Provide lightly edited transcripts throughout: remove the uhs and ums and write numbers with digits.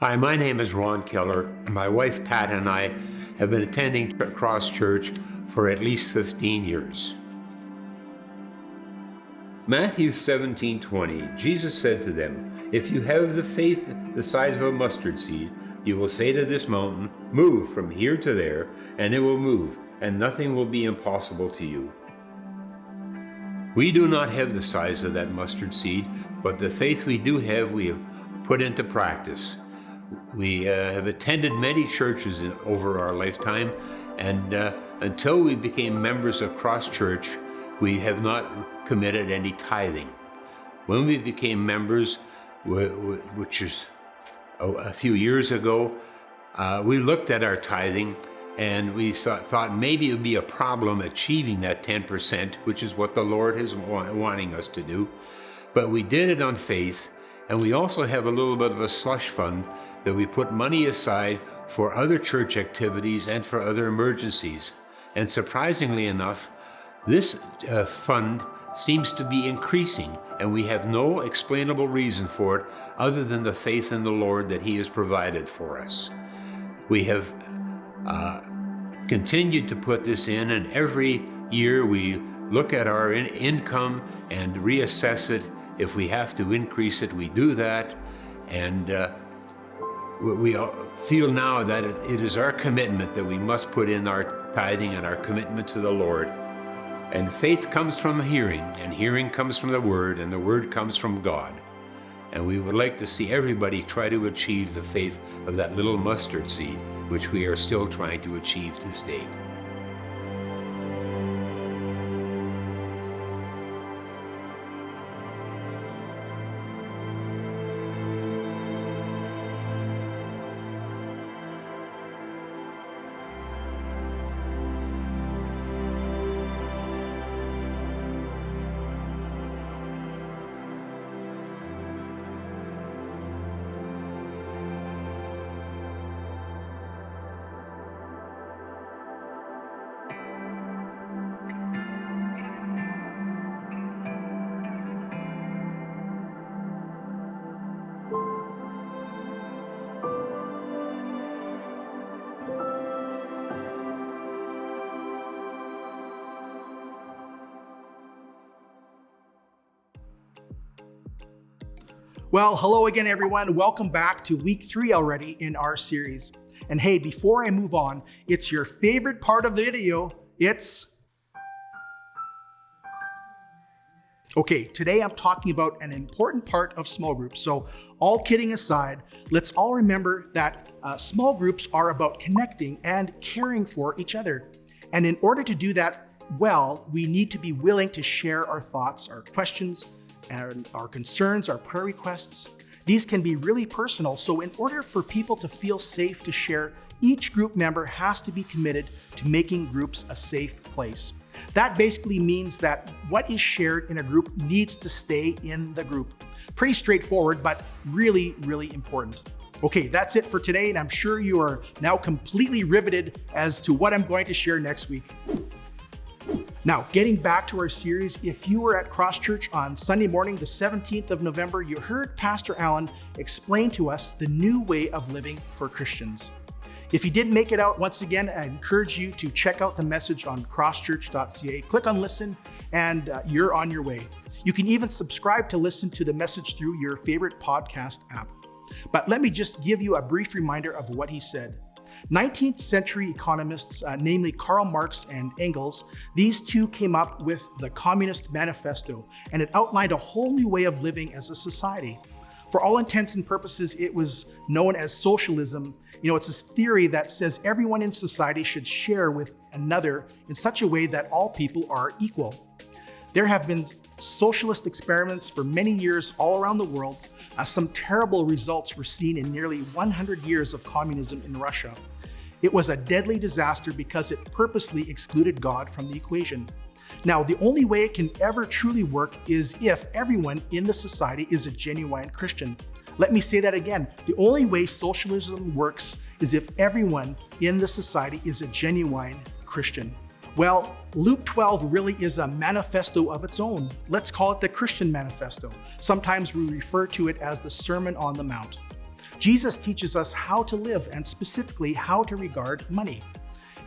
Hi, my name is Ron Keller. My wife Pat and I have been attending Cross Church for at least 15 years. Matthew 17:20, Jesus said to them, "If you have the faith the size of a mustard seed, you will say to this mountain, 'Move from here to there,' and it will move, and nothing will be impossible to you." We do not have the size of that mustard seed, but the faith we do have, we have put into practice. We have attended many churches over our lifetime, and until we became members of Cross Church, we have not committed any tithing. When we became members, which is a few years ago, we looked at our tithing and we thought maybe it would be a problem achieving that 10%, which is what the Lord is wanting us to do. But we did it on faith, and we also have a little bit of a slush fund that we put money aside for other church activities and for other emergencies. And surprisingly enough, this fund seems to be increasing, and we have no explainable reason for it other than the faith in the Lord that He has provided for us. We have continued to put this in, and every year we look at our income and reassess it. If we have to increase it, we do that, and we feel now that it is our commitment that we must put in our tithing and our commitment to the Lord. And faith comes from hearing, and hearing comes from the Word, and the Word comes from God. And we would like to see everybody try to achieve the faith of that little mustard seed, which we are still trying to achieve to this day. Well, hello again, everyone. Welcome back to week 3 already in our series. And hey, before I move on, it's your favorite part of the video. Okay, today I'm talking about an important part of small groups. So all kidding aside, let's all remember that small groups are about connecting and caring for each other. And in order to do that well, we need to be willing to share our thoughts, our questions, and our concerns, our prayer requests. These can be really personal, so in order for people to feel safe to share, each group member has to be committed to making groups a safe place. That basically means that what is shared in a group needs to stay in the group. Pretty straightforward, but really, really important. Okay, that's it for today, and I'm sure you are now completely riveted as to what I'm going to share next week. Now, getting back to our series, if you were at Cross Church on Sunday morning, the 17th of November, you heard Pastor Allen explain to us the new way of living for Christians. If you didn't make it out, once again, I encourage you to check out the message on crosschurch.ca. Click on listen, and you're on your way. You can even subscribe to listen to the message through your favorite podcast app. But let me just give you a brief reminder of what he said. 19th century economists, namely Karl Marx and Engels, these two came up with the Communist Manifesto, and it outlined a whole new way of living as a society. For all intents and purposes, it was known as socialism. It's this theory that says everyone in society should share with another in such a way that all people are equal. There have been socialist experiments for many years all around the world. Some terrible results were seen in nearly 100 years of communism in Russia. It was a deadly disaster because it purposely excluded God from the equation. Now, the only way it can ever truly work is if everyone in the society is a genuine Christian. Let me say that again. The only way socialism works is if everyone in the society is a genuine Christian. Well, Luke 12 really is a manifesto of its own. Let's call it the Christian Manifesto. Sometimes we refer to it as the Sermon on the Mount. Jesus teaches us how to live and specifically how to regard money.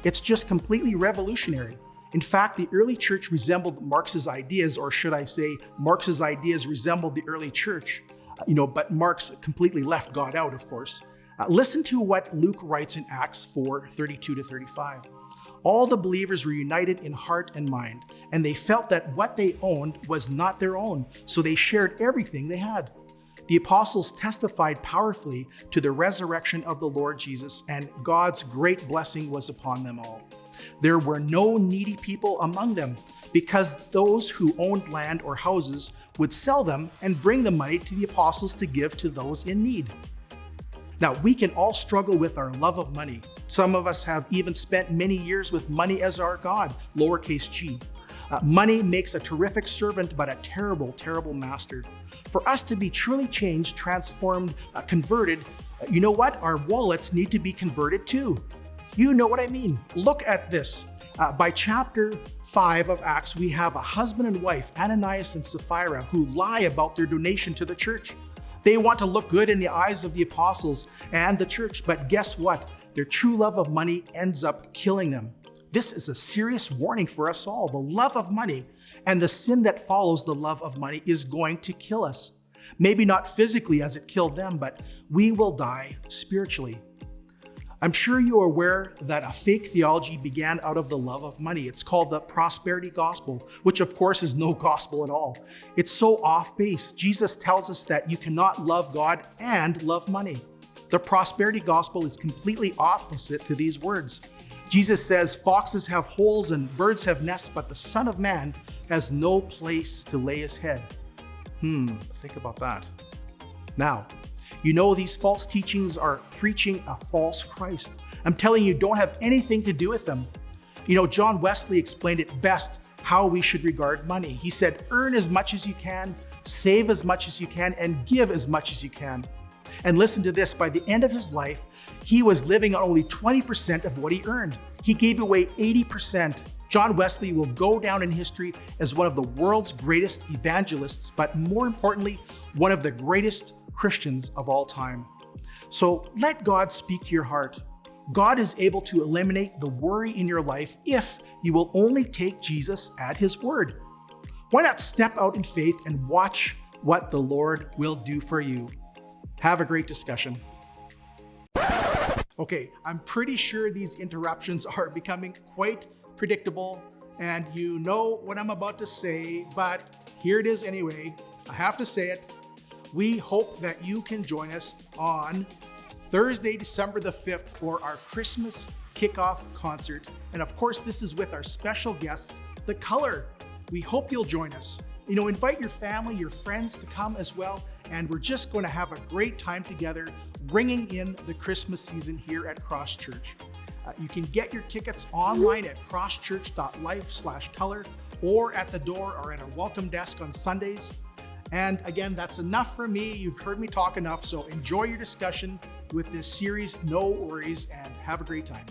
It's just completely revolutionary. In fact, the early church resembled Marx's ideas, or should I say, Marx's ideas resembled the early church. But Marx completely left God out, of course. Listen to what Luke writes in Acts 4:32-35. All the believers were united in heart and mind, and they felt that what they owned was not their own, so they shared everything they had. The apostles testified powerfully to the resurrection of the Lord Jesus, and God's great blessing was upon them all. There were no needy people among them, because those who owned land or houses would sell them and bring the money to the apostles to give to those in need. Now, we can all struggle with our love of money. Some of us have even spent many years with money as our God, lowercase g. Money makes a terrific servant, but a terrible, terrible master. For us to be truly changed, transformed, converted, you know what? Our wallets need to be converted too. You know what I mean. Look at this. By chapter 5 of Acts, we have a husband and wife, Ananias and Sapphira, who lie about their donation to the church. They want to look good in the eyes of the apostles and the church, but guess what? Their true love of money ends up killing them. This is a serious warning for us all. The love of money and the sin that follows the love of money is going to kill us. Maybe not physically as it killed them, but we will die spiritually. I'm sure you are aware that a fake theology began out of the love of money. It's called the prosperity gospel, which of course is no gospel at all. It's so off base. Jesus tells us that you cannot love God and love money. The prosperity gospel is completely opposite to these words. Jesus says, foxes have holes and birds have nests, but the Son of Man has no place to lay his head. Think about that. Now, these false teachings are preaching a false Christ. I'm telling you, don't have anything to do with them. John Wesley explained it best how we should regard money. He said, earn as much as you can, save as much as you can, and give as much as you can. And listen to this, by the end of his life, he was living on only 20% of what he earned. He gave away 80%. John Wesley will go down in history as one of the world's greatest evangelists, but more importantly, one of the greatest Christians of all time. So let God speak to your heart. God is able to eliminate the worry in your life if you will only take Jesus at his word. Why not step out in faith and watch what the Lord will do for you? Have a great discussion. Okay, I'm pretty sure these interruptions are becoming quite predictable, and you know what I'm about to say, but here it is anyway. I have to say it. We hope that you can join us on Thursday, December the 5th for our Christmas kickoff concert. And of course, this is with our special guests, The Color. We hope you'll join us. Invite your family, your friends to come as well. And we're just going to have a great time together, bringing in the Christmas season here at Cross Church. You can get your tickets online at crosschurch.life/color or at the door or at our welcome desk on Sundays. And again, that's enough for me. You've heard me talk enough, so enjoy your discussion with this series, No Worries, and have a great time.